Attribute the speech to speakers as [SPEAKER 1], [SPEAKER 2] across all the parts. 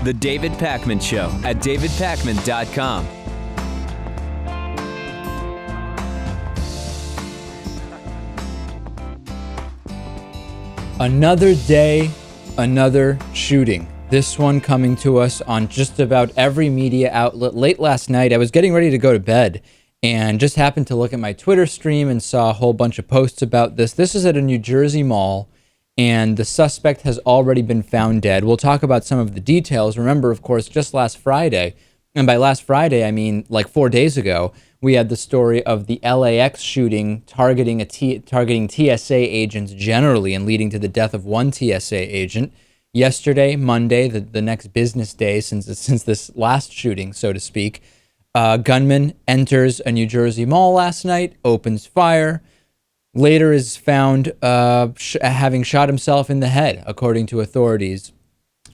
[SPEAKER 1] The David Pakman Show at davidpakman.com.
[SPEAKER 2] Another day, another shooting. This one coming to us on just about every media outlet. Late last night, I was getting ready to go to bed and just happened to look at my Twitter stream and saw a whole bunch of posts about this. This is at a New Jersey mall, and the suspect has already been found dead. We'll talk about some of the details. Remember, of course, just last Friday, and by last Friday, I mean like 4 days ago, we had the story of the LAX shooting targeting TSA agents generally and leading to the death of one TSA agent. Yesterday, Monday, the next business day since this last shooting, so to speak, a gunman enters a New Jersey mall last night, opens fire, later is found having shot himself in the head, according to authorities.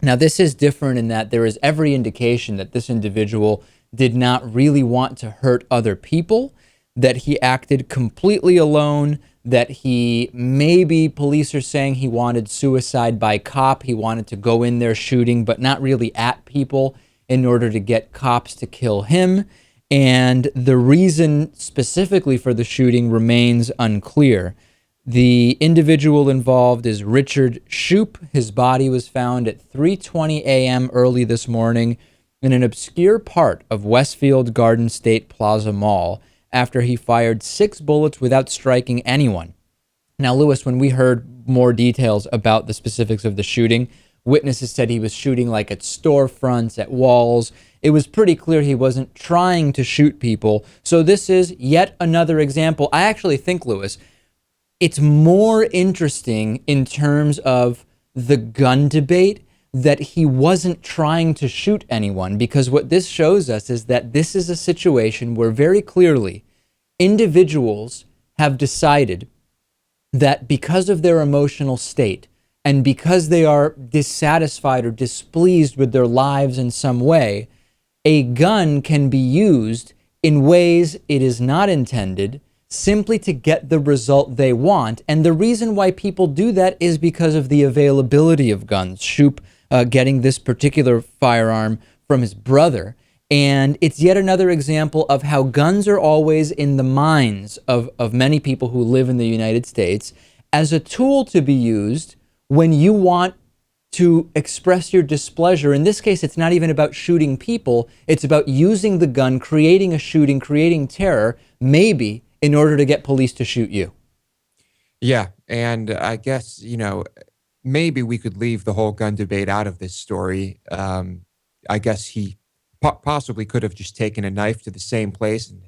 [SPEAKER 2] Now, this is different in that there is every indication that this individual did not really want to hurt other people, that he acted completely alone, that he maybe police are saying he wanted suicide by cop. He wanted to go in there shooting, but not really at people in order to get cops to kill him. And the reason specifically for the shooting remains unclear. The individual involved is Richard Shoup. His body was found at 3:20 a.m. early this morning in an obscure part of Westfield Garden State Plaza Mall after he fired 6 bullets without striking anyone. Now, Lewis, when we heard more details about the specifics of the shooting, witnesses said he was shooting like at storefronts, at walls. It was pretty clear he wasn't trying to shoot people. So this is yet another example. I actually think, Lewis, it's more interesting in terms of the gun debate that he wasn't trying to shoot anyone, because what this shows us is that this is a situation where very clearly individuals have decided that because of their emotional state and because they are dissatisfied or displeased with their lives in some way, a gun can be used in ways it is not intended, simply to get the result they want. And the reason why people do that is because of the availability of guns. Shoup getting this particular firearm from his brother. And it's yet another example of how guns are always in the minds of many people who live in the United States as a tool to be used when you want to express your displeasure. In this case, it's not even about shooting people. It's about using the gun, creating a shooting, creating terror, maybe in order to get police to shoot you.
[SPEAKER 3] Yeah, and I guess, maybe we could leave the whole gun debate out of this story. I guess he possibly could have just taken a knife to the same place and,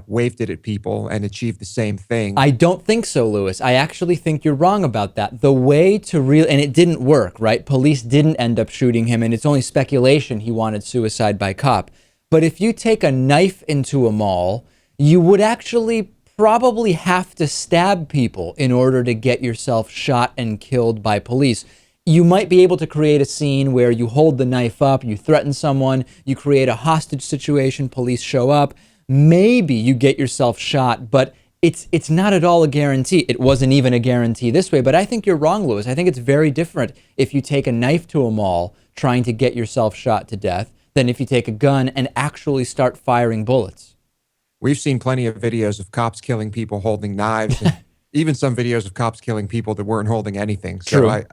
[SPEAKER 3] waved it at people and achieved the same thing.
[SPEAKER 2] I don't think so, Lewis. I actually think you're wrong about that. The way to and it didn't work, right? Police didn't end up shooting him, and it's only speculation he wanted suicide by cop. But if you take a knife into a mall, you would actually probably have to stab people in order to get yourself shot and killed by police. You might be able to create a scene where you hold the knife up, you threaten someone, you create a hostage situation, police show up. Maybe you get yourself shot, but it's not at all a guarantee. It wasn't even a guarantee this way, but I think you're wrong, Lewis. I think it's very different if you take a knife to a mall trying to get yourself shot to death than if you take a gun and actually start firing bullets.
[SPEAKER 3] We've seen plenty of videos of cops killing people holding knives, and even some videos of cops killing people that weren't holding anything. So
[SPEAKER 2] True.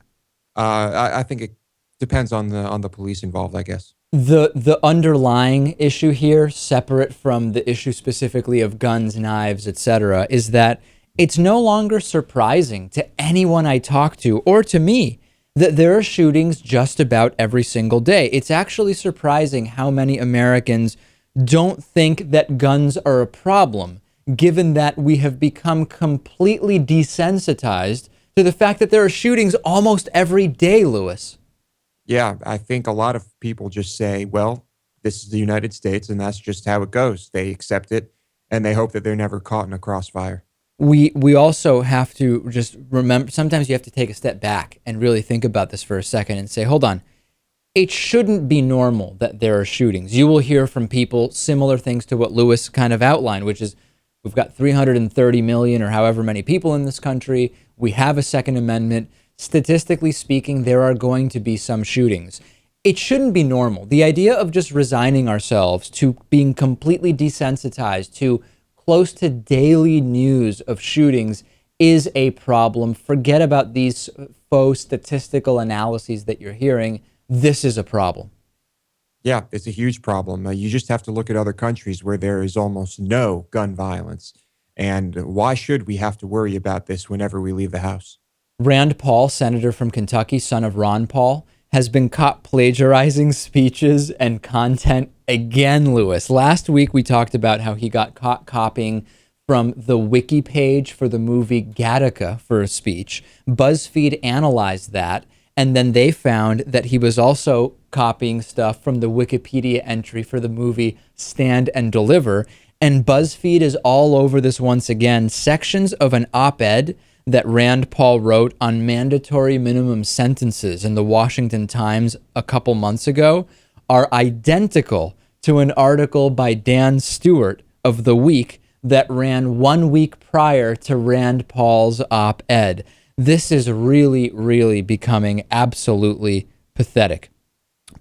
[SPEAKER 3] I think it depends on the police involved, I guess.
[SPEAKER 2] The underlying issue here, separate from the issue specifically of guns, knives, etc., is that it's no longer surprising to anyone I talk to or to me that there are shootings just about every single day. It's actually surprising how many Americans don't think that guns are a problem, given that we have become completely desensitized to the fact that there are shootings almost every day, Lewis.
[SPEAKER 3] Yeah, I think a lot of people just say, well, this is the United States and that's just how it goes. They accept it and they hope that they're never caught in a crossfire.
[SPEAKER 2] We also have to just remember, sometimes you have to take a step back and really think about this for a second and say, hold on, it shouldn't be normal that there are shootings. You will hear from people similar things to what Lewis kind of outlined, which is we've got 330 million or however many people in this country. We have a Second Amendment. Statistically speaking, there are going to be some shootings. it shouldn't be normal. The idea of just resigning ourselves to being completely desensitized to close to daily news of shootings is a problem. Forget about these faux statistical analyses that you're hearing. This is a problem.
[SPEAKER 3] Yeah, it's a huge problem. You just have to look at other countries where there is almost no gun violence. And why should we have to worry about this whenever we leave the house?
[SPEAKER 2] Rand Paul, senator from Kentucky, son of Ron Paul, has been caught plagiarizing speeches and content again, Lewis. Last week, we talked about how he got caught copying from the wiki page for the movie Gattaca for a speech. BuzzFeed analyzed that, and then they found that he was also copying stuff from the Wikipedia entry for the movie Stand and Deliver. And BuzzFeed is all over this once again. Sections of an op-ed that Rand Paul wrote on mandatory minimum sentences in the Washington Times a couple months ago are identical to an article by Dan Stewart of The Week that ran 1 week prior to Rand Paul's op-ed. This is really, really becoming absolutely pathetic.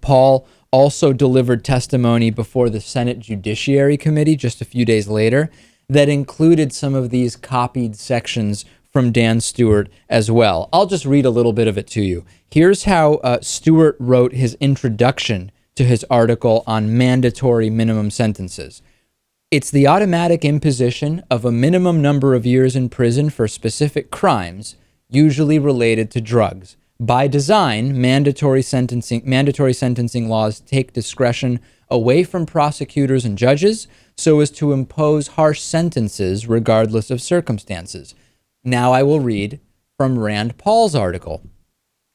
[SPEAKER 2] Paul also delivered testimony before the Senate Judiciary Committee just a few days later that included some of these copied sections from Dan Stewart as well. I'll just read a little bit of it to you. Here's how Stewart wrote his introduction to his article on mandatory minimum sentences. It's the automatic imposition of a minimum number of years in prison for specific crimes, usually related to drugs. By design, mandatory sentencing laws take discretion away from prosecutors and judges so as to impose harsh sentences regardless of circumstances. Now I will read from Rand Paul's article.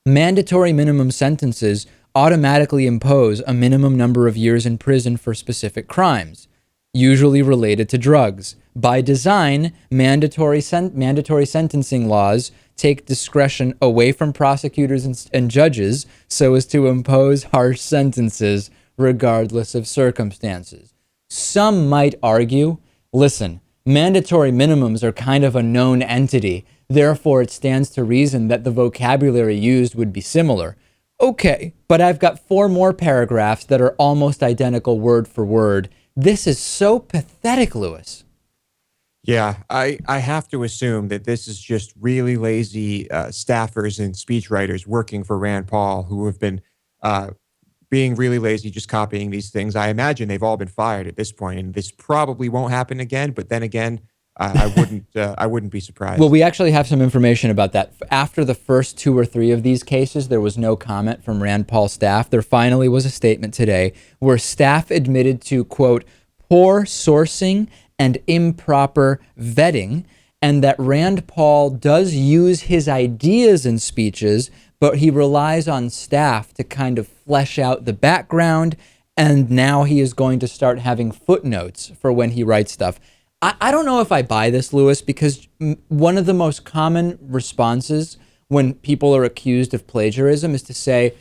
[SPEAKER 2] Mandatory minimum sentences automatically impose a minimum number of years in prison for specific crimes, usually related to drugs. By design, mandatory sentencing laws take discretion away from prosecutors and judges so as to impose harsh sentences regardless of circumstances. Some might argue, listen, mandatory minimums are kind of a known entity. Therefore, it stands to reason that the vocabulary used would be similar. Okay, but I've got 4 more paragraphs that are almost identical word for word. This is so pathetic, Lewis.
[SPEAKER 3] Yeah, I have to assume that this is just really lazy staffers and speechwriters working for Rand Paul who have been being really lazy, just copying these things. I imagine they've all been fired at this point, and this probably won't happen again. But then again, I wouldn't be surprised.
[SPEAKER 2] Well, we actually have some information about that. After the first 2 or 3 of these cases, there was no comment from Rand Paul staff. There finally was a statement today where staff admitted to, quote, poor sourcing and improper vetting, and that Rand Paul does use his ideas in speeches, but he relies on staff to kind of flesh out the background, and now he is going to start having footnotes for when he writes stuff. I don't know if I buy this, Lewis, because one of the most common responses when people are accused of plagiarism is to say,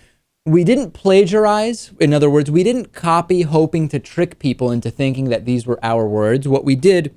[SPEAKER 2] we didn't plagiarize. In other words, we didn't copy hoping to trick people into thinking that these were our words. What we did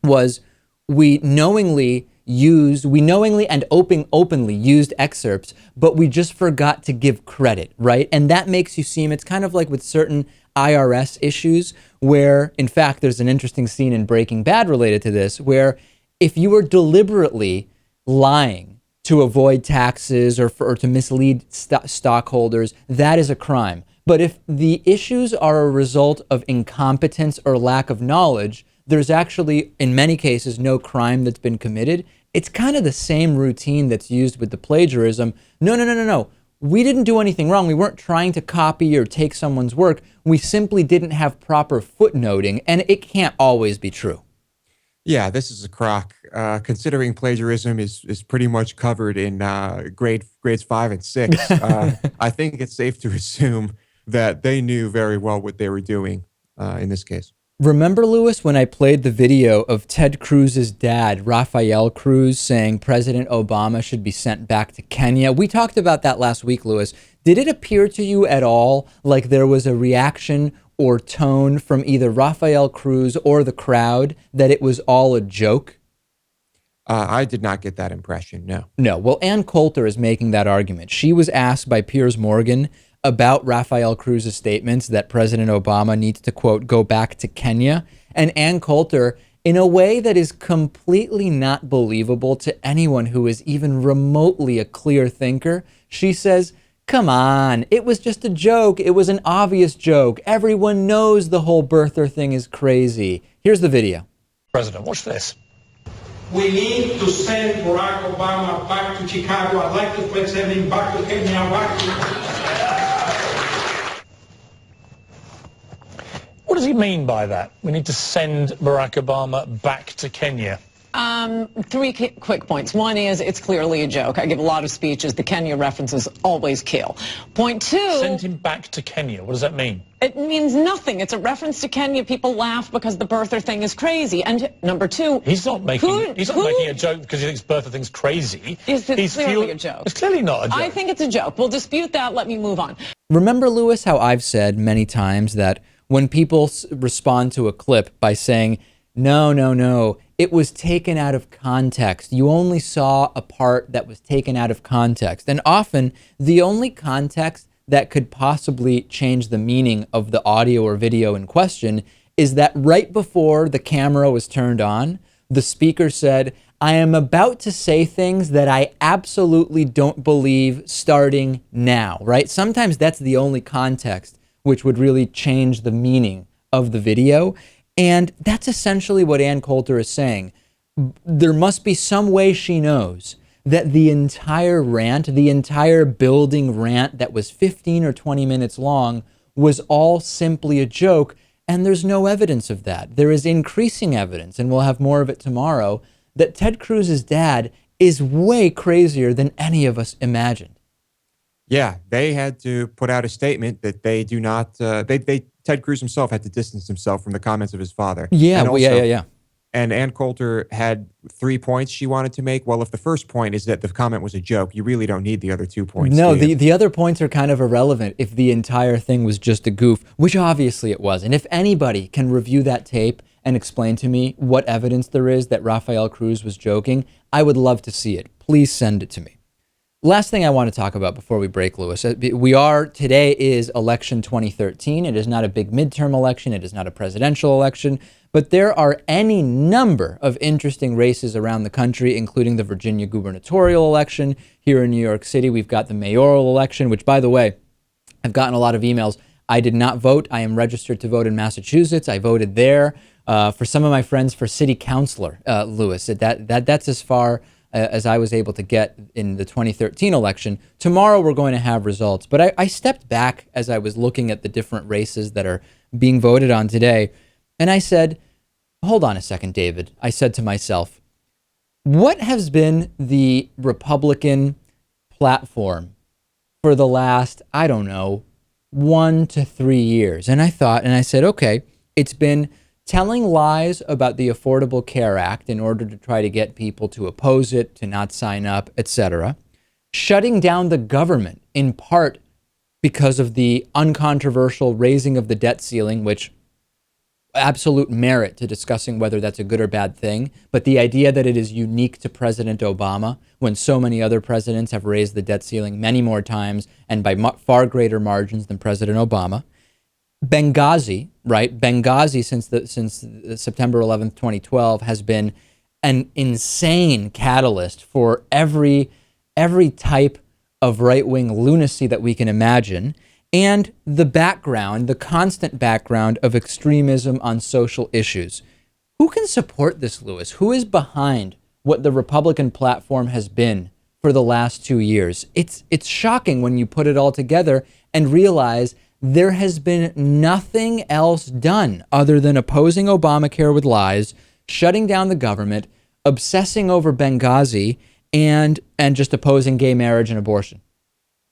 [SPEAKER 2] was we knowingly and openly used excerpts, but we just forgot to give credit, right? And that makes you seem, it's kind of like with certain IRS issues where, in fact, there's an interesting scene in Breaking Bad related to this, where if you were deliberately lying to avoid taxes or to mislead stockholders, that is a crime. But if the issues are a result of incompetence or lack of knowledge, there's actually, in many cases, no crime that's been committed. It's kind of the same routine that's used with the plagiarism. No. We didn't do anything wrong. We weren't trying to copy or take someone's work. We simply didn't have proper footnoting, and it can't always be true.
[SPEAKER 3] Yeah, this is a crock. Considering plagiarism is pretty much covered in grades 5 and 6, I think it's safe to assume that they knew very well what they were doing in this case.
[SPEAKER 2] Remember, Lewis, when I played the video of Ted Cruz's dad, Rafael Cruz, saying President Obama should be sent back to Kenya? We talked about that last week, Lewis. Did it appear to you at all like there was a reaction or tone from either Rafael Cruz or the crowd that it was all a joke?
[SPEAKER 3] I did not get that impression, no.
[SPEAKER 2] No. Well, Ann Coulter is making that argument. She was asked by Piers Morgan about Rafael Cruz's statements that President Obama needs to, quote, go back to Kenya. And Ann Coulter, in a way that is completely not believable to anyone who is even remotely a clear thinker, she says, come on, it was just a joke. It was an obvious joke. Everyone knows the whole birther thing is crazy. Here's the video.
[SPEAKER 4] President, watch this.
[SPEAKER 5] We need to send Barack Obama back to Chicago. I'd like to send him back to Kenya, back to...
[SPEAKER 4] What does he mean by that? We need to send Barack Obama back to Kenya.
[SPEAKER 6] Three quick points. One is it's clearly a joke. I give a lot of speeches. The Kenya references always kill. Point two.
[SPEAKER 4] Send him back to Kenya. What does that mean?
[SPEAKER 6] It means nothing. It's a reference to Kenya. People laugh because the birther thing is crazy. And number two.
[SPEAKER 4] He's not making a joke because he thinks birther thing's crazy.
[SPEAKER 6] Is it clearly a joke?
[SPEAKER 4] It's clearly not a joke.
[SPEAKER 6] I think it's a joke. We'll dispute that. Let me move on.
[SPEAKER 2] Remember, Lewis, how I've said many times that when people respond to a clip by saying, no, it was taken out of context. You only saw a part that was taken out of context. And often the only context that could possibly change the meaning of the audio or video in question is that right before the camera was turned on, the speaker said, I am about to say things that I absolutely don't believe starting now, right? Sometimes that's the only context which would really change the meaning of the video. And that's essentially what Ann Coulter is saying. There must be some way she knows that the entire rant, the entire building rant that was 15 or 20 minutes long was all simply a joke, and there's no evidence of that. There is increasing evidence, and we'll have more of it tomorrow, that Ted Cruz's dad is way crazier than any of us imagined.
[SPEAKER 3] Yeah, they had to put out a statement that they do not, Ted Cruz himself had to distance himself from the comments of his father.
[SPEAKER 2] Yeah,
[SPEAKER 3] and
[SPEAKER 2] yeah.
[SPEAKER 3] And Ann Coulter had 3 points she wanted to make. Well, if the first point is that the comment was a joke, you really don't need the other 2 points.
[SPEAKER 2] No, the other points are kind of irrelevant if the entire thing was just a goof, which obviously it was. And if anybody can review that tape and explain to me what evidence there is that Rafael Cruz was joking, I would love to see it. Please send it to me. Last thing I want to talk about before we break, Lewis. Today is election 2013. It is not a big midterm election. It is not a presidential election, but there are any number of interesting races around the country, including the Virginia gubernatorial election. Here in New York City, we've got the mayoral election, which, by the way, I've gotten a lot of emails. I did not vote. I am registered to vote in Massachusetts. I voted there. For some of my friends, for city councilor, Lewis, that's as far as I was able to get in the 2013 election. Tomorrow we're going to have results. But I stepped back as I was looking at the different races that are being voted on today. And I said, hold on a second, David. I said to myself, what has been the Republican platform for the last, 1 to 3 years? And I thought, and I said, okay, it's been telling lies about the Affordable Care Act in order to try to get people to oppose it, to not sign up, etc. Shutting down the government, in part because of the uncontroversial raising of the debt ceiling, which absolute merit to discussing whether that's a good or bad thing. But the idea that it is unique to President Obama when so many other presidents have raised the debt ceiling many more times and by far greater margins than President Obama. Benghazi, right? Benghazi since September 11th, 2012 has been an insane catalyst for every type of right-wing lunacy that we can imagine, and the constant background of extremism on social issues. Who can support this, Lewis? Who is behind what the Republican platform has been for the last 2 years? It's shocking when you put it all together and realize there has been nothing else done other than opposing Obamacare with lies, shutting down the government, obsessing over Benghazi, and just opposing gay marriage and abortion.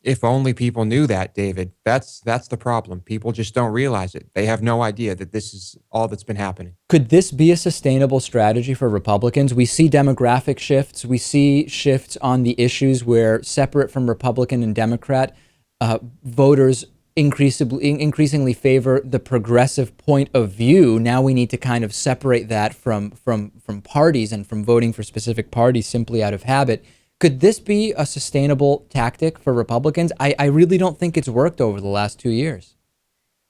[SPEAKER 3] If only people knew that, David. That's the problem. People just don't realize it. They have no idea that this is all that's been happening.
[SPEAKER 2] Could this be a sustainable strategy for Republicans? We see demographic shifts. We see shifts on the issues where, separate from Republican and Democrat, voters increasingly favor the progressive point of view. Now we need to kind of separate that from parties and from voting for specific parties simply out of habit. Could this be a sustainable tactic for Republicans? I really don't think it's worked over the last 2 years.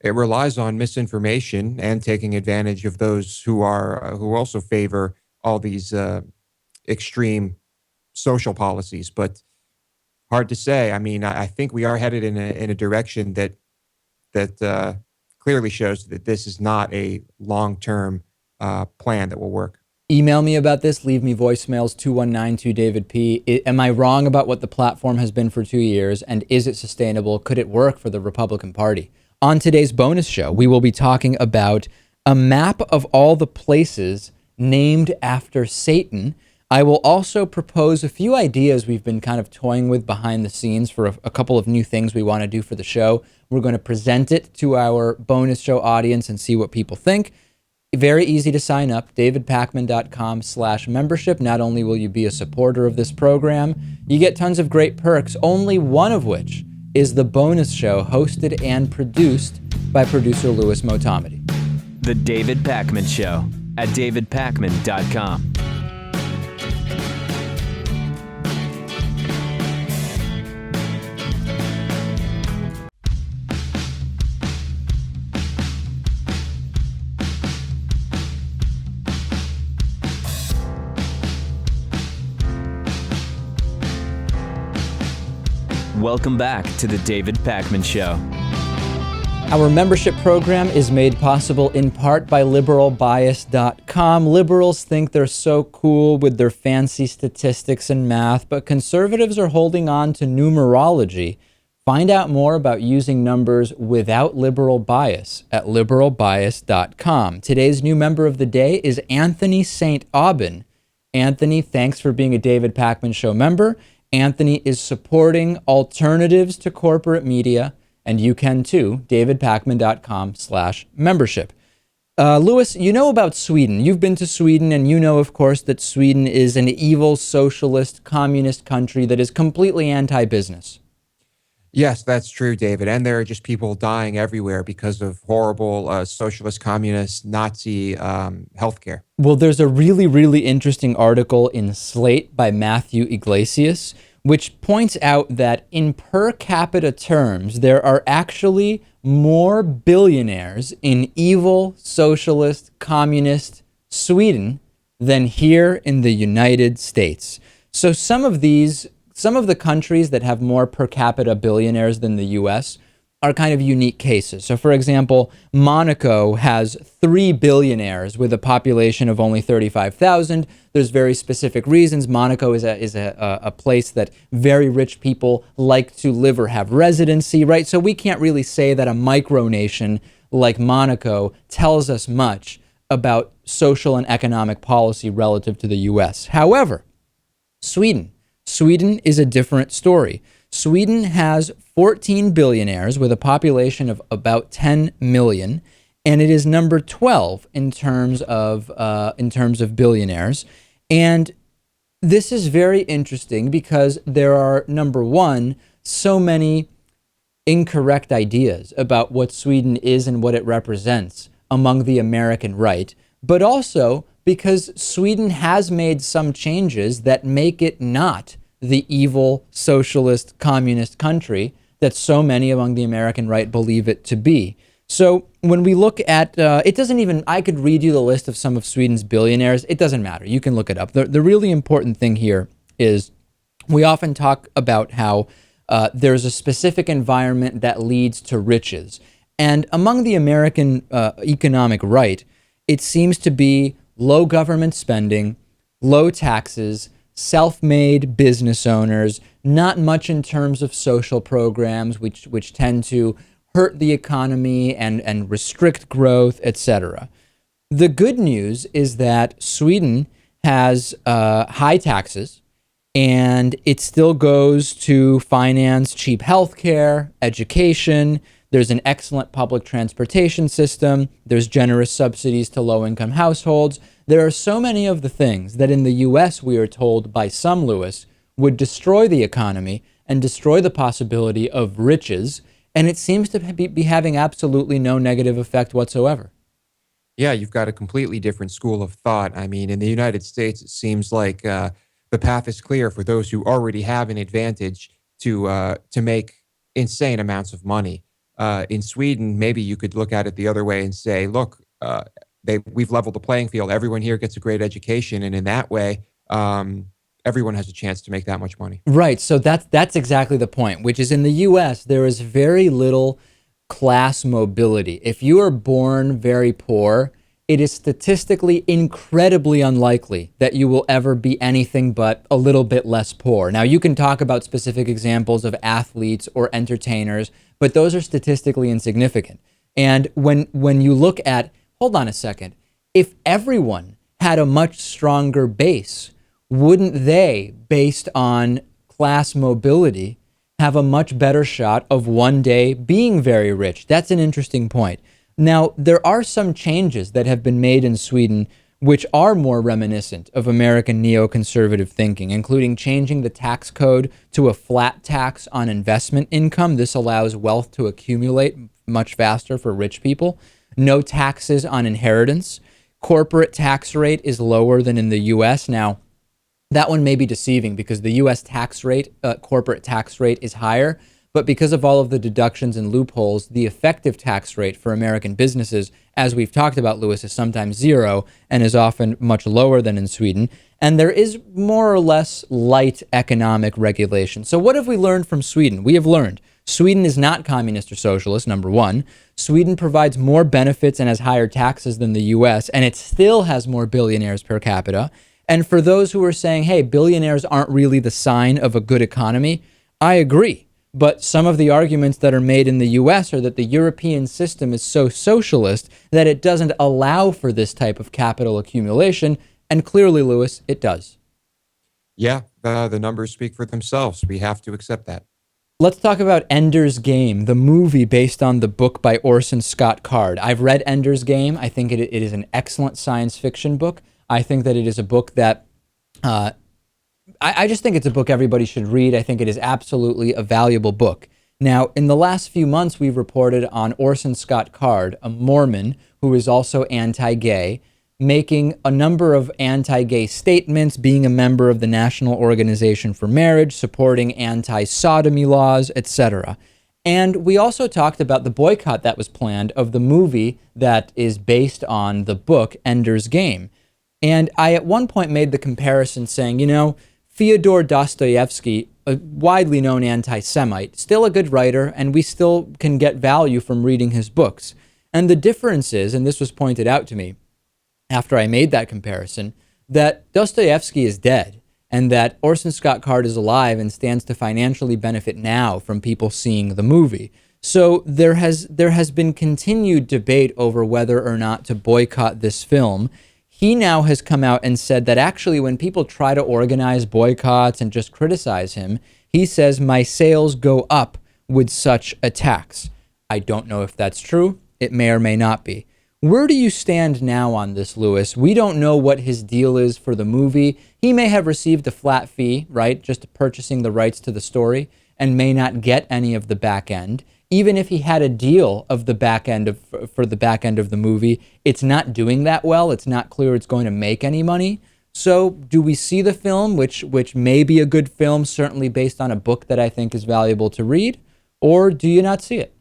[SPEAKER 3] It relies on misinformation and taking advantage of those who also favor all these extreme social policies. But hard to say. I mean, I think we are headed in a direction that clearly shows that this is not a long-term plan that will work.
[SPEAKER 2] Email me about this. Leave me voicemails, 219-2DavidP. Am I wrong about what the platform has been for 2 years? And is it sustainable? Could it work for the Republican Party? On today's bonus show, we will be talking about a map of all the places named after Satan. I will also propose a few ideas we've been kind of toying with behind the scenes for a couple of new things we want to do for the show. We're going to present it to our bonus show audience and see what people think. Very easy to sign up, davidpakman.com/membership. Not only will you be a supporter of this program, you get tons of great perks, only one of which is the bonus show hosted and produced by producer Louis Motamedi.
[SPEAKER 1] The David Pakman Show at davidpakman.com. Welcome back to the David Pakman Show.
[SPEAKER 2] Our membership program is made possible in part by liberalbias.com. Liberals think they're so cool with their fancy statistics and math, but conservatives are holding on to numerology. Find out more about using numbers without liberal bias at liberalbias.com. Today's new member of the day is Anthony St. Aubin. Anthony, thanks for being a David Pakman Show member. Anthony is supporting alternatives to corporate media, and you can too, davidpakman.com/membership. Louis, you know about Sweden. You've been to Sweden, and you know, of course, that Sweden is an evil, socialist, communist country that is completely anti-business.
[SPEAKER 3] Yes, that's true, David. And there are just people dying everywhere because of horrible socialist, communist, Nazi healthcare.
[SPEAKER 2] Well, there's a really, really interesting article in Slate by Matthew Iglesias, which points out that in per capita terms, there are actually more billionaires in evil, socialist, communist Sweden than here in the United States. So some of the countries that have more per capita billionaires than the U.S. are kind of unique cases. So, for example, Monaco has 3 billionaires with a population of only 35,000. There's very specific reasons. Monaco is a place that very rich people like to live or have residency, right? So we can't really say that a micronation like Monaco tells us much about social and economic policy relative to the U.S. However, Sweden is a different story. Sweden has 14 billionaires with a population of about 10 million, and it is number 12 in terms of billionaires. And this is very interesting because there are, number one, so many incorrect ideas about what Sweden is and what it represents among the American right, but also because Sweden has made some changes that make it not the evil, socialist, communist country that so many among the American right believe it to be. So when we look at, it doesn't even, I could read you the list of some of Sweden's billionaires. It doesn't matter. You can look it up. The really important thing here is we often talk about how there's a specific environment that leads to riches. And among the American economic right, it seems to be low government spending, low taxes, self-made business owners, not much in terms of social programs, which tend to hurt the economy and restrict growth, etc. The good news is that Sweden has high taxes, and it still goes to finance cheap healthcare, education. There's an excellent public transportation system. There's generous subsidies to low-income households. There are so many of the things that in the U.S. we are told by some, Louis, would destroy the economy and destroy the possibility of riches, and it seems to be having absolutely no negative effect whatsoever.
[SPEAKER 3] Yeah, you've got a completely different school of thought. I mean, in the United States, it seems like the path is clear for those who already have an advantage to make insane amounts of money. In Sweden, maybe you could look at it the other way and say, look, we've leveled the playing field. Everyone here gets a great education, and in that way, everyone has a chance to make that much money.
[SPEAKER 2] Right. So that's exactly the point, which is in the U.S., there is very little class mobility. If you are born very poor, it is statistically incredibly unlikely that you will ever be anything but a little bit less poor. Now, you can talk about specific examples of athletes or entertainers, but those are statistically insignificant. And when you look at, hold on a second, if everyone had a much stronger base, wouldn't they, based on class mobility, have a much better shot of one day being very rich? That's an interesting point. Now, there are some changes that have been made in Sweden which are more reminiscent of American neoconservative thinking, including changing the tax code to a flat tax on investment income. This allows wealth to accumulate much faster for rich people. No taxes on inheritance. Corporate tax rate is lower than in the U.S. Now, that one may be deceiving because the U.S. tax rate, corporate tax rate, is higher. But because of all of the deductions and loopholes, the effective tax rate for American businesses, as we've talked about, Lewis, is sometimes zero and is often much lower than in Sweden. And there is more or less light economic regulation. So what have we learned from Sweden? We have learned Sweden is not communist or socialist, number one. Sweden provides more benefits and has higher taxes than the U.S., and it still has more billionaires per capita. And for those who are saying, hey, billionaires aren't really the sign of a good economy, I agree. But some of the arguments that are made in the U.S. are that the European system is so socialist that it doesn't allow for this type of capital accumulation. And clearly, Lewis, it does.
[SPEAKER 3] Yeah, the numbers speak for themselves. We have to accept that.
[SPEAKER 2] Let's talk about Ender's Game, the movie based on the book by Orson Scott Card. I've read Ender's Game. I think it is an excellent science fiction book. I think that it is a book that I just think it's a book everybody should read. I think it is absolutely a valuable book. Now, in the last few months, we've reported on Orson Scott Card, a Mormon who is also anti-gay, making a number of anti-gay statements, being a member of the National Organization for Marriage, supporting anti-sodomy laws, etc. And we also talked about the boycott that was planned of the movie that is based on the book Ender's Game. And I at one point made the comparison saying, you know, Fyodor Dostoevsky, a widely known anti-Semite, still a good writer, and we still can get value from reading his books. And the difference is, and this was pointed out to me after I made that comparison, that Dostoevsky is dead and that Orson Scott Card is alive and stands to financially benefit now from people seeing the movie. So there has been continued debate over whether or not to boycott this film. He now has come out and said that actually when people try to organize boycotts and just criticize him, he says, my sales go up with such attacks. I don't know if that's true. It may or may not be. Where do you stand now on this, Lewis? We don't know what his deal is for the movie. He may have received a flat fee, right, just purchasing the rights to the story, and may not get any of the back end. Even if he had a deal of the back end for the back end of the movie, it's not doing that well. It's not clear it's going to make any money. So do we see the film, which may be a good film, certainly based on a book that I think is valuable to read, or do you not see it?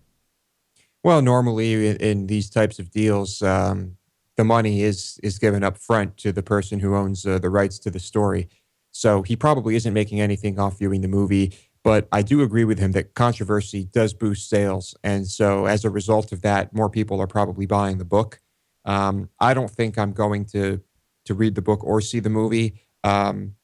[SPEAKER 3] Well, normally in these types of deals, the money is given up front to the person who owns the rights to the story. So he probably isn't making anything off viewing the movie. But I do agree with him that controversy does boost sales. And so as a result of that, more people are probably buying the book. I don't think I'm going to read the book or see the movie. And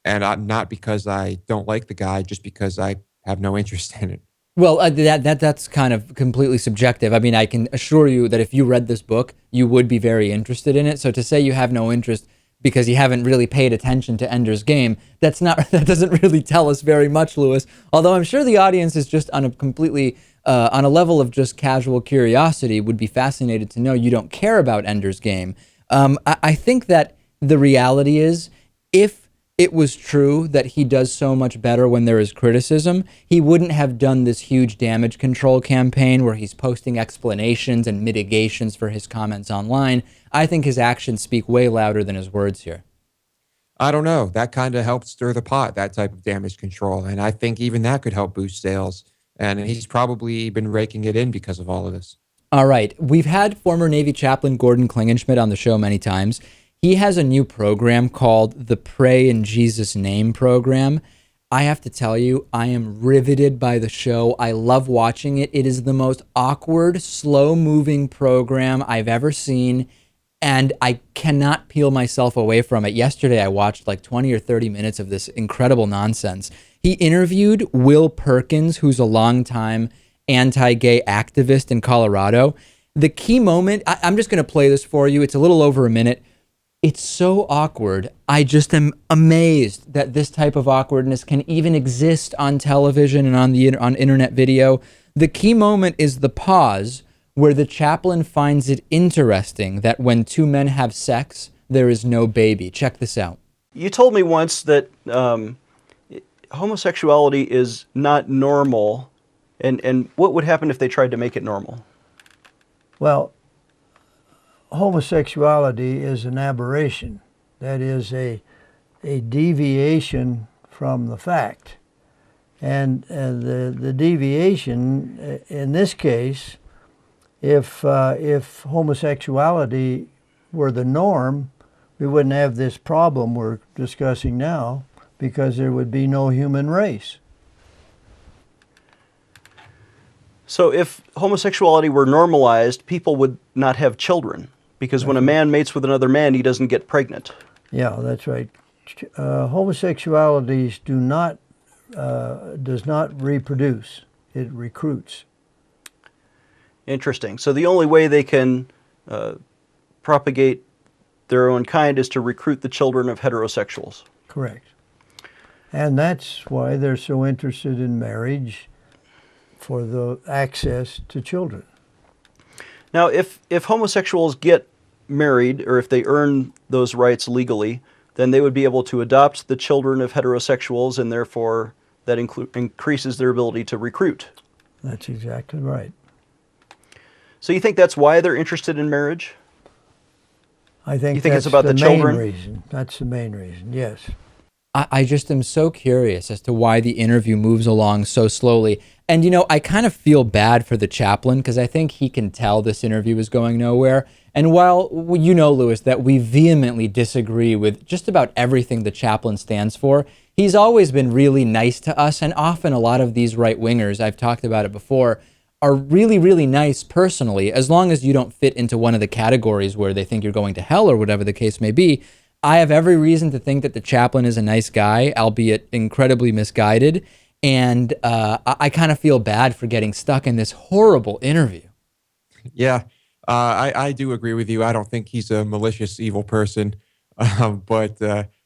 [SPEAKER 3] not because I don't like the guy, just because I have no interest in it.
[SPEAKER 2] Well, that's kind of completely subjective. I mean, I can assure you that if you read this book, you would be very interested in it. So to say you have no interest because you haven't really paid attention to Ender's Game, that doesn't really tell us very much, Lewis. Although I'm sure the audience is just on a completely, on a level of just casual curiosity, would be fascinated to know you don't care about Ender's Game. I think that the reality is, if it was true that he does so much better when there is criticism, he wouldn't have done this huge damage control campaign where he's posting explanations and mitigations for his comments online. I think his actions speak way louder than his words here.
[SPEAKER 3] I don't know. That kind of helped stir the pot, that type of damage control. And I think even that could help boost sales. And he's probably been raking it in because of all of this.
[SPEAKER 2] All right. We've had former Navy chaplain Gordon Klingenschmidt on the show many times. He has a new program called the Pray in Jesus' Name program. I have to tell you, I am riveted by the show. I love watching it. It is the most awkward, slow-moving program I've ever seen, and I cannot peel myself away from it. Yesterday, I watched like 20 or 30 minutes of this incredible nonsense. He interviewed Will Perkins, who's a longtime anti-gay activist in Colorado. The key moment, I'm just going to play this for you. It's a little over a minute. It's so awkward. I just am amazed that this type of awkwardness can even exist on television and on internet video. The key moment is the pause where the chaplain finds it interesting that when two men have sex, there is no baby. Check this out.
[SPEAKER 7] You told me once that homosexuality is not normal, and what would happen if they tried to make it normal?
[SPEAKER 8] Well, homosexuality is an aberration. That is a deviation from the fact. And the deviation, in this case, if homosexuality were the norm, we wouldn't have this problem we're discussing now, because there would be no human race.
[SPEAKER 7] So if homosexuality were normalized, people would not have children, because when a man mates with another man, he doesn't get pregnant.
[SPEAKER 8] Yeah, that's right. Homosexuality does not reproduce. It recruits.
[SPEAKER 7] Interesting. So the only way they can propagate their own kind is to recruit the children of heterosexuals.
[SPEAKER 8] Correct. And that's why they're so interested in marriage, for the access to children.
[SPEAKER 7] Now, if homosexuals get married, or if they earn those rights legally, then they would be able to adopt the children of heterosexuals, and therefore that increases their ability to recruit.
[SPEAKER 8] That's exactly right.
[SPEAKER 7] So you think that's why they're interested in marriage?
[SPEAKER 8] I think
[SPEAKER 7] you think
[SPEAKER 8] that's
[SPEAKER 7] it's about the children?
[SPEAKER 8] main reason. That's the main reason, yes.
[SPEAKER 2] I just am so curious as to why the interview moves along so slowly. And, you know, I kind of feel bad for the chaplain, because I think he can tell this interview is going nowhere. And while, you know, Lewis, that we vehemently disagree with just about everything the chaplain stands for, he's always been really nice to us. And often a lot of these right-wingers, I've talked about it before, are really, really nice personally, as long as you don't fit into one of the categories where they think you're going to hell or whatever the case may be. I have every reason to think that the chaplain is a nice guy, albeit incredibly misguided. And I kind of feel bad for getting stuck in this horrible interview.
[SPEAKER 3] Yeah, I do agree with you. I don't think he's a malicious, evil person, but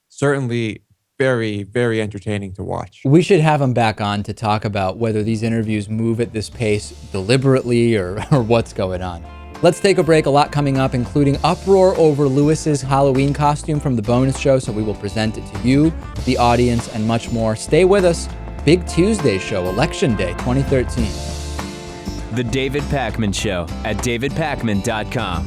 [SPEAKER 3] certainly very, very entertaining to watch.
[SPEAKER 2] We should have him back on to talk about whether these interviews move at this pace deliberately or what's going on. Let's take a break. A lot coming up, including uproar over Lewis's Halloween costume from the bonus show, so we will present it to you, the audience, and much more. Stay with us. Big Tuesday show, Election Day 2013.
[SPEAKER 1] The David Pakman Show at davidpakman.com.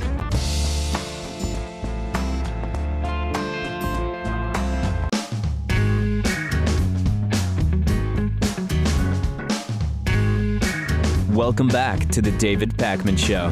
[SPEAKER 1] Welcome back to the David Pakman Show.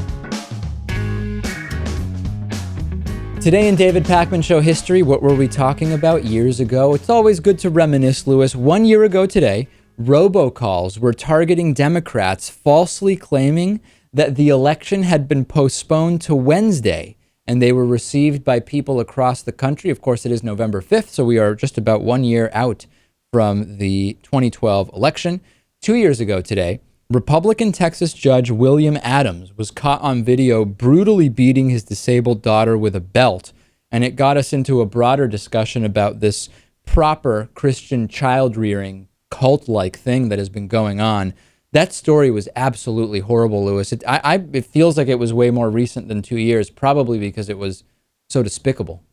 [SPEAKER 2] Today in David Pakman Show history, what were we talking about years ago? It's always good to reminisce, Lewis. 1 year ago today, robocalls were targeting Democrats, falsely claiming that the election had been postponed to Wednesday, and they were received by people across the country. Of course, it is November 5th, so we are just about 1 year out from the 2012 election. 2 years ago today, Republican Texas Judge William Adams was caught on video brutally beating his disabled daughter with a belt, and it got us into a broader discussion about this proper Christian child-rearing cult-like thing that has been going on. That story was absolutely horrible, Lewis. It feels like it was way more recent than 2 years, probably because it was so despicable.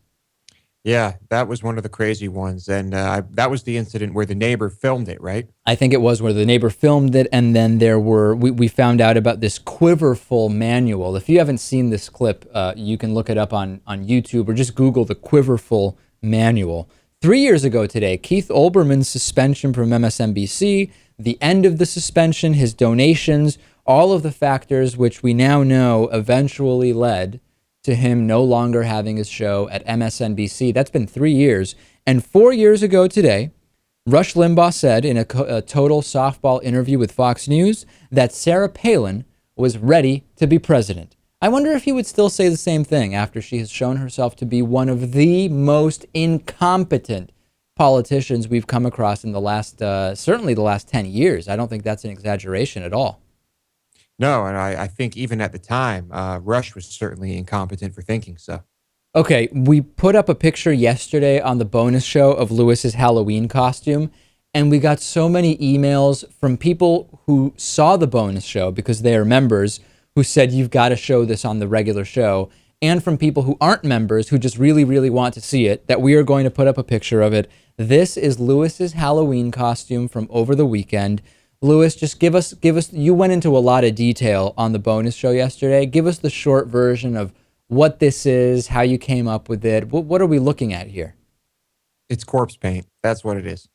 [SPEAKER 3] Yeah, that was one of the crazy ones. And that was the incident where the neighbor filmed it, right?
[SPEAKER 2] I think it was where the neighbor filmed it, and then we found out about this quiverful manual. If you haven't seen this clip, you can look it up on YouTube or just Google the quiverful manual. 3 years ago today, Keith Olbermann's suspension from MSNBC, the end of the suspension, his donations, all of the factors which we now know eventually led to him no longer having his show at MSNBC. That's been 3 years. And 4 years ago today, Rush Limbaugh said in a total softball interview with Fox News that Sarah Palin was ready to be president. I wonder if he would still say the same thing after she has shown herself to be one of the most incompetent politicians we've come across in the last, certainly the last 10 years. I don't think that's an exaggeration at all.
[SPEAKER 3] No, and I think even at the time, Rush was certainly incompetent for thinking so.
[SPEAKER 2] Okay, we put up a picture yesterday on the bonus show of Lewis's Halloween costume, and we got so many emails from people who saw the bonus show because they are members who said, you've got to show this on the regular show, and from people who aren't members who just really, really want to see it, that we are going to put up a picture of it. This is Lewis's Halloween costume from over the weekend. Lewis, just give us, you went into a lot of detail on the bonus show yesterday. Give us the short version of what this is, how you came up with it. What are we looking at here?
[SPEAKER 3] It's corpse paint. That's what it is.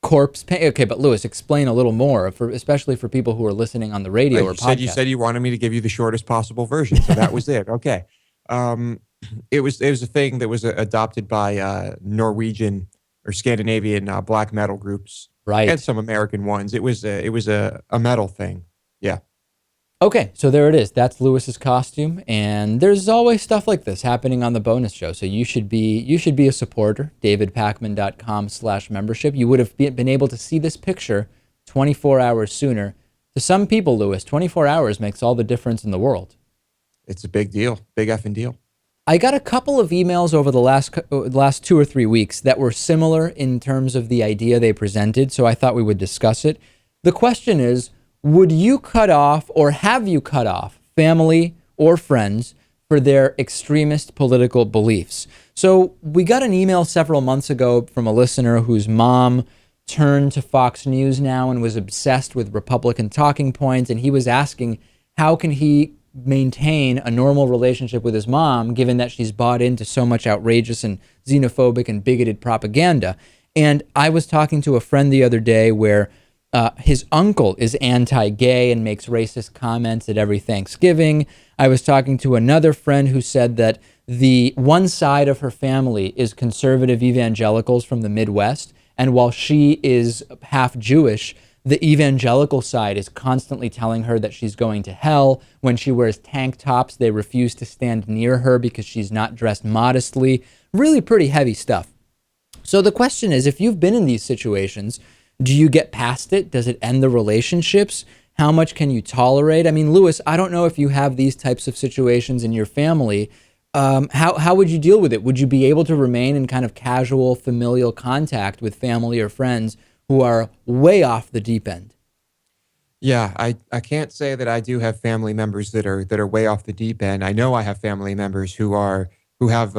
[SPEAKER 2] Corpse paint? Okay, but Lewis, explain a little more, especially for people who are listening on the radio or podcast.
[SPEAKER 3] You said you wanted me to give you the shortest possible version, so that was it. Okay. It was a thing that was adopted by Norwegian or Scandinavian black metal groups,
[SPEAKER 2] right,
[SPEAKER 3] and some American ones. It was a metal thing. Yeah.
[SPEAKER 2] Okay, so there it is. That's Lewis's costume, and there's always stuff like this happening on the bonus show. So you should be a supporter. DavidPakman.com/membership. You would have been able to see this picture 24 hours sooner. To some people, Lewis, 24 hours makes all the difference in the world.
[SPEAKER 3] It's a big deal, big effing deal.
[SPEAKER 2] I got a couple of emails over the last 2 or 3 weeks that were similar in terms of the idea they presented, so I thought we would discuss it. The question is, would you cut off, or have you cut off, family or friends for their extremist political beliefs? So we got an email several months ago from a listener whose mom turned to Fox News now and was obsessed with Republican talking points, and he was asking how can he maintain a normal relationship with his mom given that she's bought into so much outrageous and xenophobic and bigoted propaganda. And I was talking to a friend the other day where his uncle is anti-gay and makes racist comments at every Thanksgiving. I was talking to another friend who said that the one side of her family is conservative evangelicals from the Midwest, and while she is half Jewish, the evangelical side is constantly telling her that she's going to hell. When she wears tank tops, they refuse to stand near her because she's not dressed modestly. Really pretty heavy stuff. So the question is, if you've been in these situations, do you get past it? Does it end the relationships? How much can you tolerate? I mean, Lewis, I don't know if you have these types of situations in your family. How would you deal with it? Would you be able to remain in kind of casual familial contact with family or friends who are way off the deep end?
[SPEAKER 3] Yeah, I can't say that I do have family members that are way off the deep end. I know I have family members who have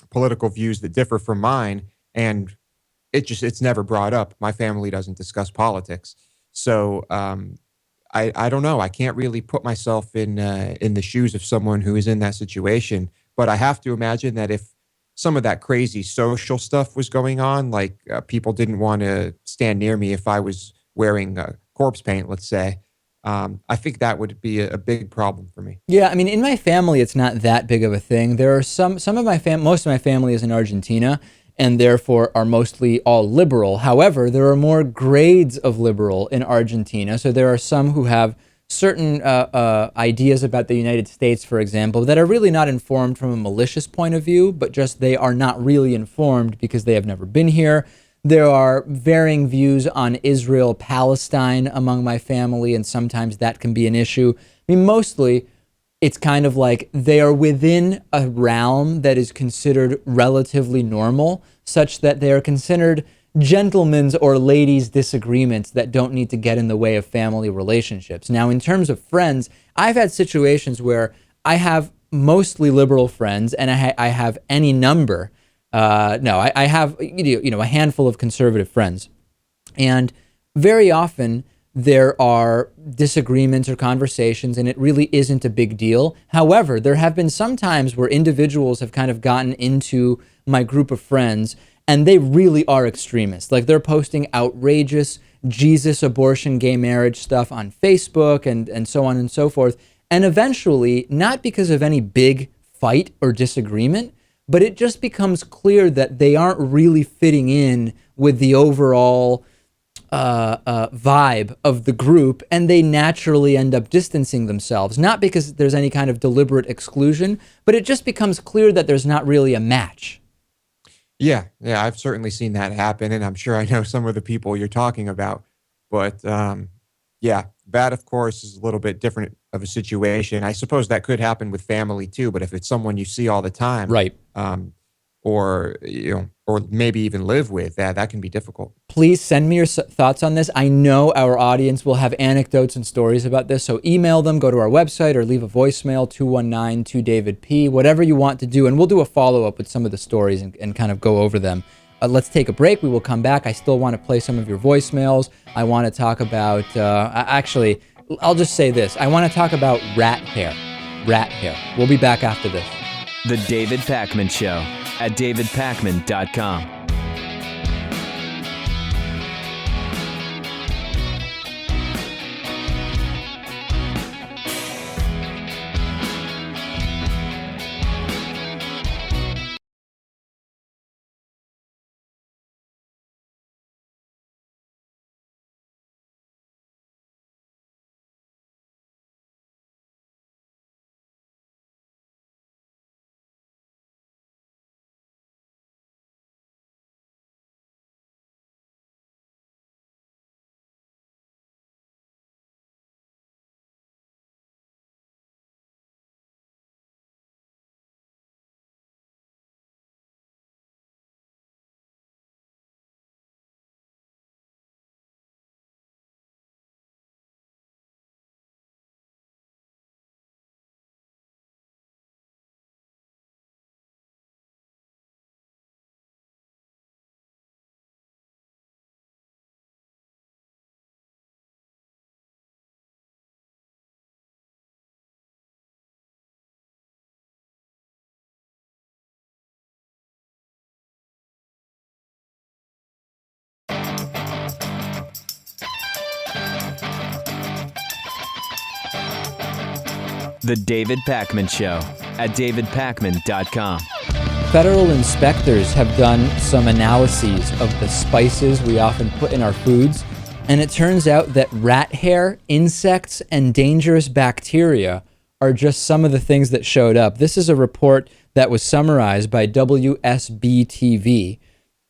[SPEAKER 3] political views that differ from mine, and it's never brought up. My family doesn't discuss politics, so I don't know. I can't really put myself in the shoes of someone who is in that situation. But I have to imagine that if some of that crazy social stuff was going on, like people didn't want to stand near me if I was wearing corpse paint, let's say, I think that would be a big problem for me.
[SPEAKER 2] Yeah, I mean, in my family, it's not that big of a thing. There are some of my most of my family is in Argentina, and therefore are mostly all liberal. However, there are more grades of liberal in Argentina. So there are some who have certain ideas about the United States, for example, that are really not informed from a malicious point of view, but just they are not really informed because they have never been here. There are varying views on Israel, Palestine among my family, and sometimes that can be an issue. I mean, mostly it's kind of like they are within a realm that is considered relatively normal, such that they are considered gentlemen's or ladies' disagreements that don't need to get in the way of family relationships. Now, in terms of friends, I've had situations where I have mostly liberal friends, and I have any number. I have a handful of conservative friends, and very often there are disagreements or conversations, and it really isn't a big deal. However, there have been some times where individuals have kind of gotten into my group of friends and they really are extremists. Like, they're posting outrageous Jesus, abortion, gay marriage stuff on Facebook and so on and so forth. And eventually, not because of any big fight or disagreement, but it just becomes clear that they aren't really fitting in with the overall vibe of the group, and they naturally end up distancing themselves. Not because there's any kind of deliberate exclusion, but it just becomes clear that there's not really a match.
[SPEAKER 3] Yeah, I've certainly seen that happen, and I'm sure I know some of the people you're talking about. But yeah, that of course is a little bit different of a situation. I suppose that could happen with family too, but if it's someone you see all the time,
[SPEAKER 2] right?
[SPEAKER 3] Or or maybe even live with, that can be difficult.
[SPEAKER 2] Please send me your thoughts on this. I know our audience will have anecdotes and stories about this, so email them, go to our website, or leave a voicemail, 219-2DavidP, whatever you want to do, and we'll do a follow-up with some of the stories and kind of go over them. Let's take a break. We will come back. I still want to play some of your voicemails. I want to talk about, actually, I'll just say this. I want to talk about rat hair. Rat hair. We'll be back after this.
[SPEAKER 1] The David Pakman Show at davidpakman.com. The David Pakman Show at davidpakman.com.
[SPEAKER 2] Federal inspectors have done some analyses of the spices we often put in our foods, and it turns out that rat hair, insects, and dangerous bacteria are just some of the things that showed up. This is a report that was summarized by WSB-TV,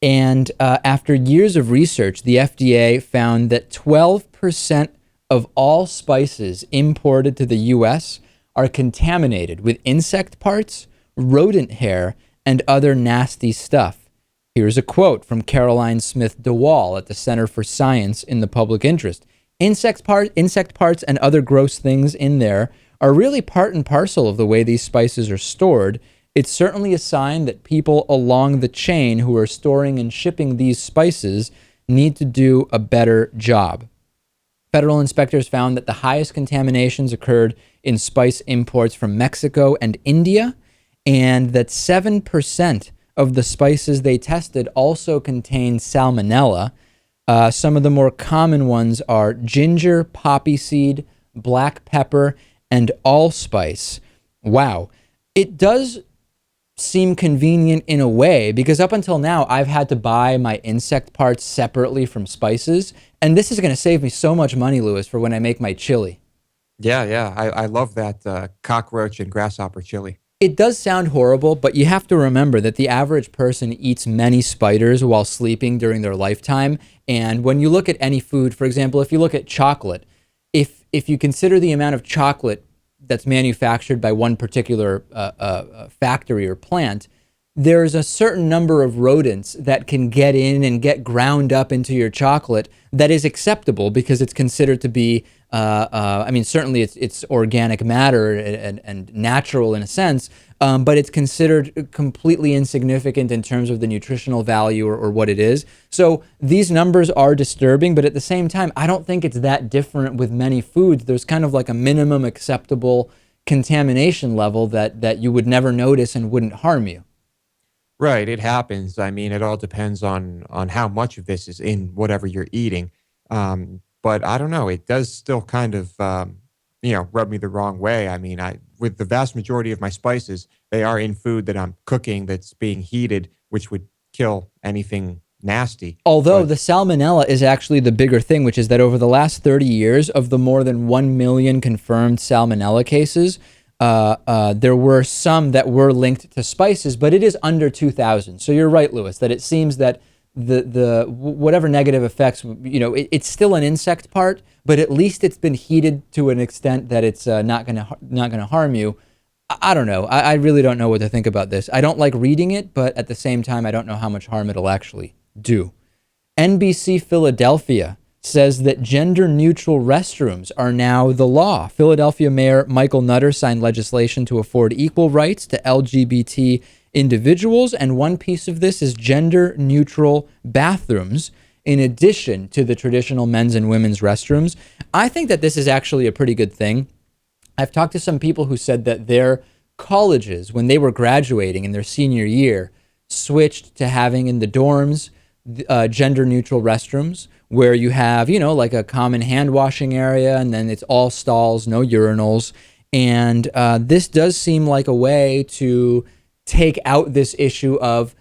[SPEAKER 2] and after years of research, the FDA found that 12% of all spices imported to the U.S. are contaminated with insect parts, rodent hair, and other nasty stuff. Here's a quote from Caroline Smith DeWall at the Center for Science in the Public Interest. Insect parts and other gross things in there are really part and parcel of the way these spices are stored. It's certainly a sign that people along the chain who are storing and shipping these spices need to do a better job. Federal inspectors found that the highest contaminations occurred in spice imports from Mexico and India, and that 7% of the spices they tested also contained salmonella. Some of the more common ones are ginger, poppy seed, black pepper, and allspice. Wow. It does seem convenient in a way, because up until now, I've had to buy my insect parts separately from spices, and this is going to save me so much money, Lewis, for when I make my chili.
[SPEAKER 3] Yeah. I love that cockroach and grasshopper chili.
[SPEAKER 2] It does sound horrible, but you have to remember that the average person eats many spiders while sleeping during their lifetime. And when you look at any food, for example, if you look at chocolate, if you consider the amount of chocolate that's manufactured by one particular factory or plant, there's a certain number of rodents that can get in and get ground up into your chocolate that is acceptable because it's considered to be, certainly it's organic matter and natural in a sense, but it's considered completely insignificant in terms of the nutritional value or what it is. So these numbers are disturbing, but at the same time, I don't think it's that different with many foods. There's kind of like a minimum acceptable contamination level that you would never notice and wouldn't harm you.
[SPEAKER 3] Right, it happens. I mean, it all depends on how much of this is in whatever you're eating. But I don't know. It does still kind of rub me the wrong way. I mean, I with the vast majority of my spices, they are in food that I'm cooking that's being heated, which would kill anything nasty.
[SPEAKER 2] Although
[SPEAKER 3] But
[SPEAKER 2] the salmonella is actually the bigger thing, which is that over the last 30 years, of the more than 1 million confirmed salmonella cases, there were some that were linked to spices, but it is under 2,000. So you're right, Lewis, that it seems that the whatever negative effects, it's still an insect part, but at least it's been heated to an extent that it's not gonna harm you. I don't know. I really don't know what to think about this. I don't like reading it, but at the same time, I don't know how much harm it'll actually do. NBC Philadelphia says that gender-neutral restrooms are now the law. Philadelphia Mayor Michael Nutter signed legislation to afford equal rights to LGBT individuals, and one piece of this is gender-neutral bathrooms in addition to the traditional men's and women's restrooms. I think that this is actually a pretty good thing. I've talked to some people who said that their colleges, when they were graduating in their senior year, switched to having in the dorms gender neutral restrooms where you have, like a common hand washing area, and then it's all stalls, no urinals. And this does seem like a way to take out this issue of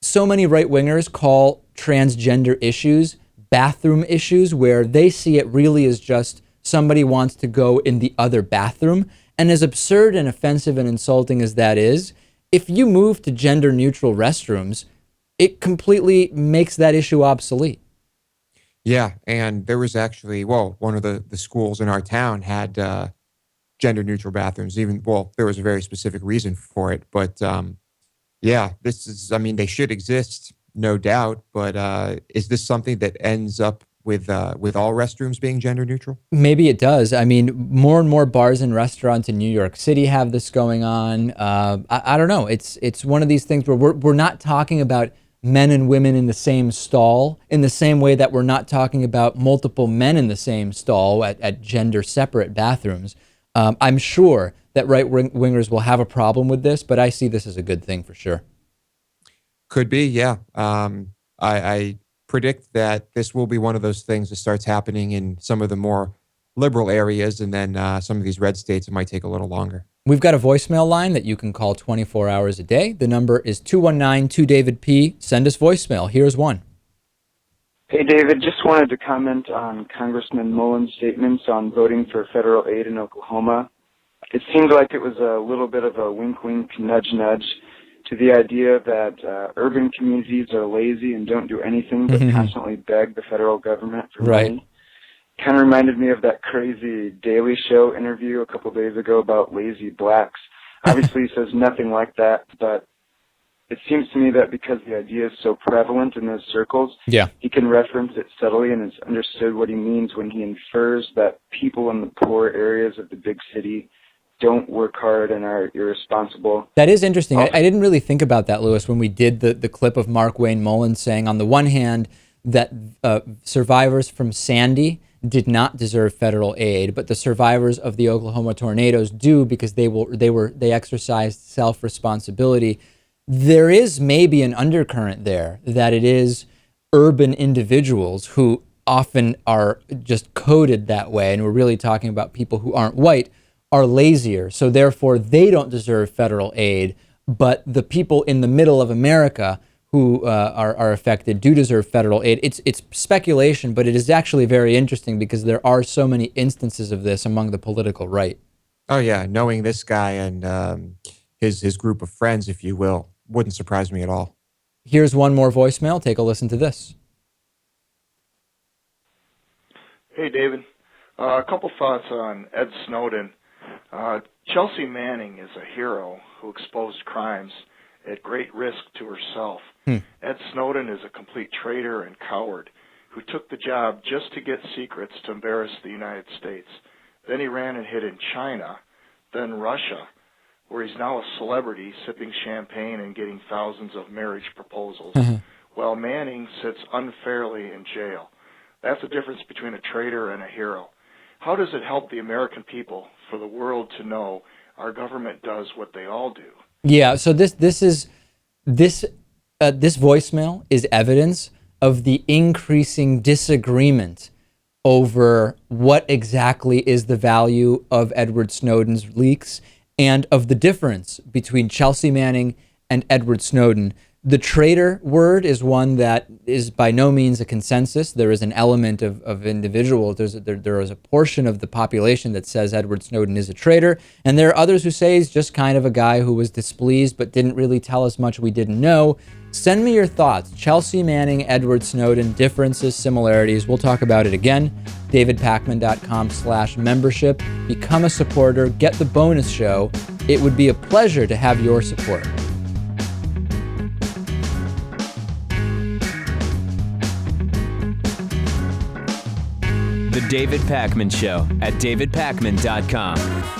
[SPEAKER 2] so many right wingers call transgender issues bathroom issues, where they see it really as just somebody wants to go in the other bathroom. And as absurd and offensive and insulting as that is, if you move to gender neutral restrooms, it completely makes that issue obsolete.
[SPEAKER 3] yeah, and there was actually, one of the schools in our town had gender neutral bathrooms. There was a very specific reason for it, but yeah, I mean, they should exist, no doubt. But is this something that ends up with all restrooms being gender neutral?
[SPEAKER 2] Maybe it does. I mean, more and more bars and restaurants in New York City have this going on. I don't know. It's one of these things where we're not talking about men and women in the same stall in the same way that we're not talking about multiple men in the same stall at gender separate bathrooms. I'm sure that right wingers will have a problem with this, but I see this as a good thing for sure.
[SPEAKER 3] Could be, yeah. I predict that this will be one of those things that starts happening in some of the more liberal areas, and then some of these red states, it might take a little longer.
[SPEAKER 2] We've got a voicemail line that you can call 24 hours a day. The number is 219-2-DAVID-P. Send us voicemail. Here's one.
[SPEAKER 9] Hey, David, just wanted to comment on Congressman Mullen's statements on voting for federal aid in Oklahoma. It seemed like it was a little bit of a wink-wink, nudge-nudge to the idea that urban communities are lazy and don't do anything but constantly beg the federal government for money. Kind of reminded me of that crazy Daily Show interview a couple days ago about lazy blacks. Obviously, he says nothing like that, but it seems to me that because the idea is so prevalent in those circles, he can reference it subtly, and it's understood what he means when he infers that people in the poor areas of the big city don't work hard and are irresponsible.
[SPEAKER 2] That is interesting. I didn't really think about that, Lewis, when we did the clip of Mark Wayne Mullen saying, on the one hand, that survivors from Sandy did not deserve federal aid, but the survivors of the Oklahoma tornadoes do, because they exercised self-responsibility. There is maybe an undercurrent there that it is urban individuals who often are just coded that way, and we're really talking about people who aren't white, are lazier, so therefore they don't deserve federal aid, but the people in the middle of America who are affected do deserve federal aid. It's speculation, but it is actually very interesting because there are so many instances of this among the political right.
[SPEAKER 3] Oh yeah, knowing this guy and his group of friends, if you will, wouldn't surprise me at all.
[SPEAKER 2] Here's one more voicemail. Take a listen to this.
[SPEAKER 10] Hey, David. A couple thoughts on Ed Snowden. Chelsea Manning is a hero who exposed crimes at great risk to herself. Ed Snowden is a complete traitor and coward who took the job just to get secrets to embarrass the United States. Then he ran and hid in China, then Russia, where he's now a celebrity sipping champagne and getting thousands of marriage proposals, while Manning sits unfairly in jail. That's the difference between a traitor and a hero. How does it help the American people for the world to know our government does what they all do?
[SPEAKER 2] Yeah, so this this voicemail is evidence of the increasing disagreement over what exactly is the value of Edward Snowden's leaks and of the difference between Chelsea Manning and Edward Snowden. The traitor word is one that is by no means a consensus. There is an element of individuals. There is a portion of the population that says Edward Snowden is a traitor, and there are others who say he's just kind of a guy who was displeased but didn't really tell us much we didn't know. Send me your thoughts. Chelsea Manning, Edward Snowden, differences, similarities. We'll talk about it again. davidpakman.com/membership. Become a supporter. Get the bonus show. It would be a pleasure to have your support.
[SPEAKER 1] The David Pakman Show at davidpakman.com.